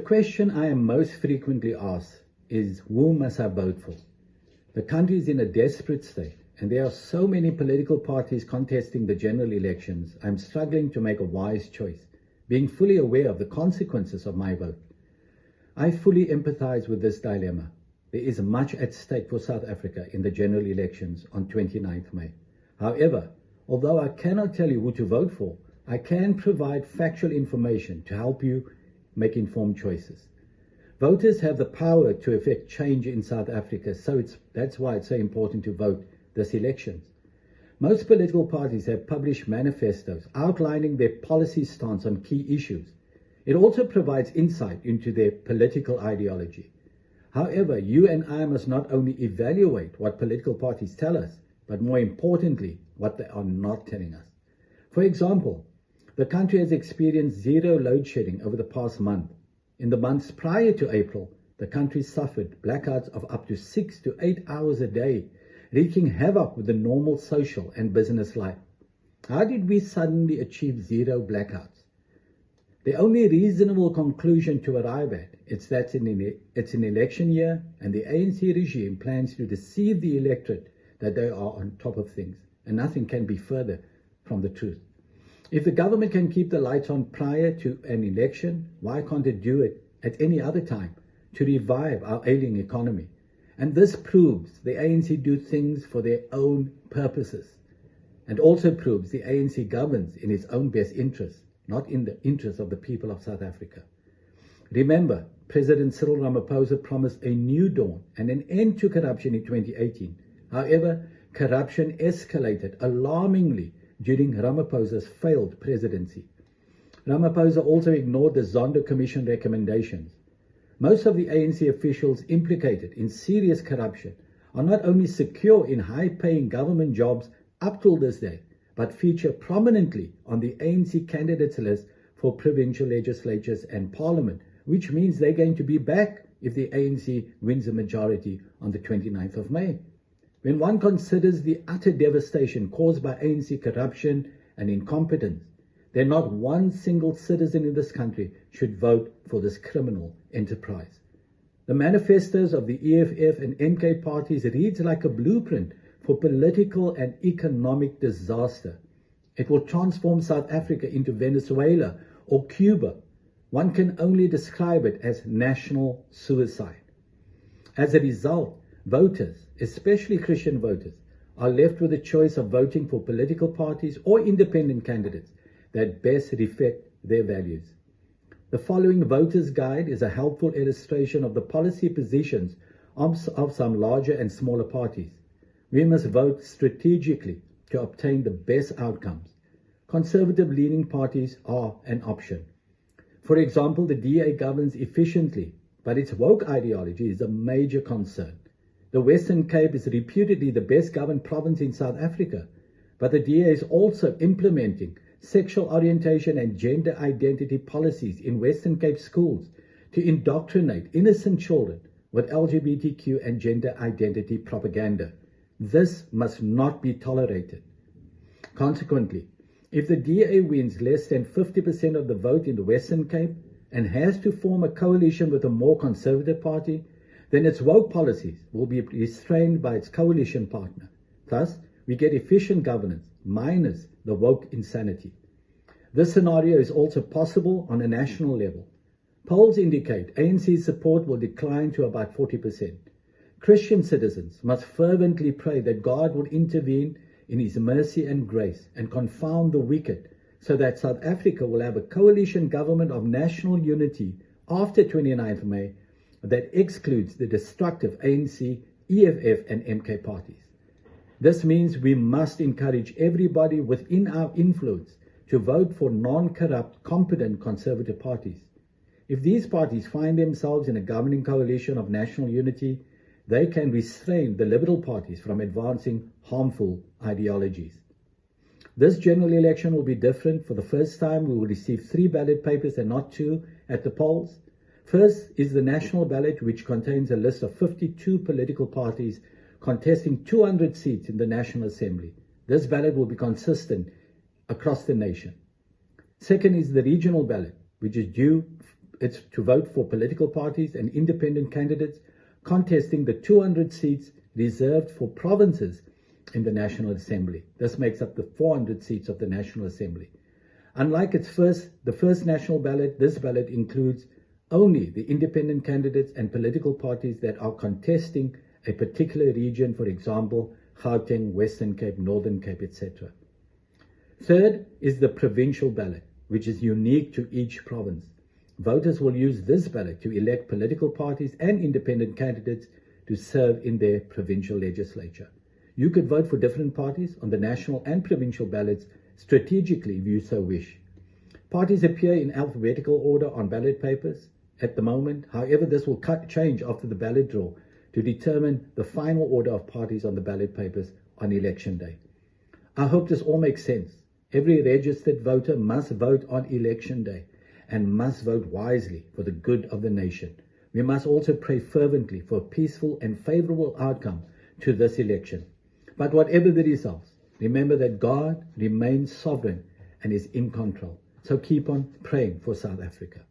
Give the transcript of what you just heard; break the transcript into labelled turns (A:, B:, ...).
A: question I am most frequently asked is, who must I vote for? The country is in a desperate state, and there are so many political parties contesting the general elections. I'm struggling to make a wise choice, being fully aware of the consequences of my vote. I fully empathize with this dilemma. There is much at stake for South Africa in the general elections on 29th May. However, although I cannot tell you who to vote for, I can provide factual information to help you make informed choices. Voters have the power to effect change in South Africa, so that's why it's so important to vote this elections. Most political parties have published manifestos outlining their policy stance on key issues. It also provides insight into their political ideology. However, you and I must not only evaluate what political parties tell us, but more importantly, what they are not telling us. For example, the country has experienced zero load shedding over the past month. In the months prior to April, the country suffered blackouts of up to 6 to 8 hours a day, wreaking havoc with the normal social and business life. How did we suddenly achieve zero blackouts? The only reasonable conclusion to arrive at is that it's an election year and the ANC regime plans to deceive the electorate that they are on top of things, and nothing can be further from the truth. If the government can keep the lights on prior to an election, why can't it do it at any other time to revive our ailing economy? And this proves the ANC do things for their own purposes, and also proves the ANC governs in its own best interests, not in the interest of the people of South Africa. Remember, President Cyril Ramaphosa promised a new dawn and an end to corruption in 2018. However, corruption escalated alarmingly during Ramaphosa's failed presidency. Ramaphosa also ignored the Zondo Commission recommendations. Most of the ANC officials implicated in serious corruption are not only secure in high-paying government jobs up till this day, but feature prominently on the ANC candidates list for provincial legislatures and parliament, which means they're going to be back if the ANC wins a majority on the 29th of May. When one considers the utter devastation caused by ANC corruption and incompetence, then not one single citizen in this country should vote for this criminal enterprise. The manifestos of the EFF and MK parties reads like a blueprint for political and economic disaster. It will transform South Africa into Venezuela or Cuba. One can only describe it as national suicide. As a result, voters, especially Christian voters, are left with a choice of voting for political parties or independent candidates that best reflect their values. The following voters' guide is a helpful illustration of the policy positions of some larger and smaller parties. We must vote strategically to obtain the best outcomes. Conservative-leaning parties are an option. For example, the DA governs efficiently, but its woke ideology is a major concern. The Western Cape is reputedly the best governed province in South Africa, but the DA is also implementing sexual orientation and gender identity policies in Western Cape schools to indoctrinate innocent children with LGBTQ and gender identity propaganda. This must not be tolerated. Consequently, if the DA wins less than 50% of the vote in the Western Cape and has to form a coalition with a more conservative party, then its woke policies will be restrained by its coalition partner. Thus, we get efficient governance minus the woke insanity. This scenario is also possible on a national level. Polls indicate ANC's support will decline to about 40%. Christian citizens must fervently pray that God will intervene in His mercy and grace and confound the wicked, so that South Africa will have a coalition government of national unity after 29th May that excludes the destructive ANC, EFF and MK parties. This means we must encourage everybody within our influence to vote for non-corrupt, competent conservative parties. If these parties find themselves in a governing coalition of national unity, they can restrain the liberal parties from advancing harmful ideologies. This general election will be different. For the first time, we will receive 3 ballot papers and not 2 at the polls. First is the national ballot, which contains a list of 52 political parties contesting 200 seats in the National Assembly. This ballot will be consistent across the nation. Second is the regional ballot, which is due It's to vote for political parties and independent candidates contesting the 200 seats reserved for provinces in the National Assembly. This makes up the 400 seats of the National Assembly. Unlike the first national ballot, this ballot includes only the independent candidates and political parties that are contesting a particular region, for example, Gauteng, Western Cape, Northern Cape, etc. Third is the provincial ballot, which is unique to each province. Voters will use this ballot to elect political parties and independent candidates to serve in their provincial legislature. You could vote for different parties on the national and provincial ballots strategically if you so wish. Parties appear in alphabetical order on ballot papers at the moment. However, this will change after the ballot draw to determine the final order of parties on the ballot papers on election day. I hope this all makes sense. Every registered voter must vote on election day and must vote wisely for the good of the nation. We must also pray fervently for a peaceful and favorable outcome to this election. But whatever the results, remember that God remains sovereign and is in control. So keep on praying for South Africa.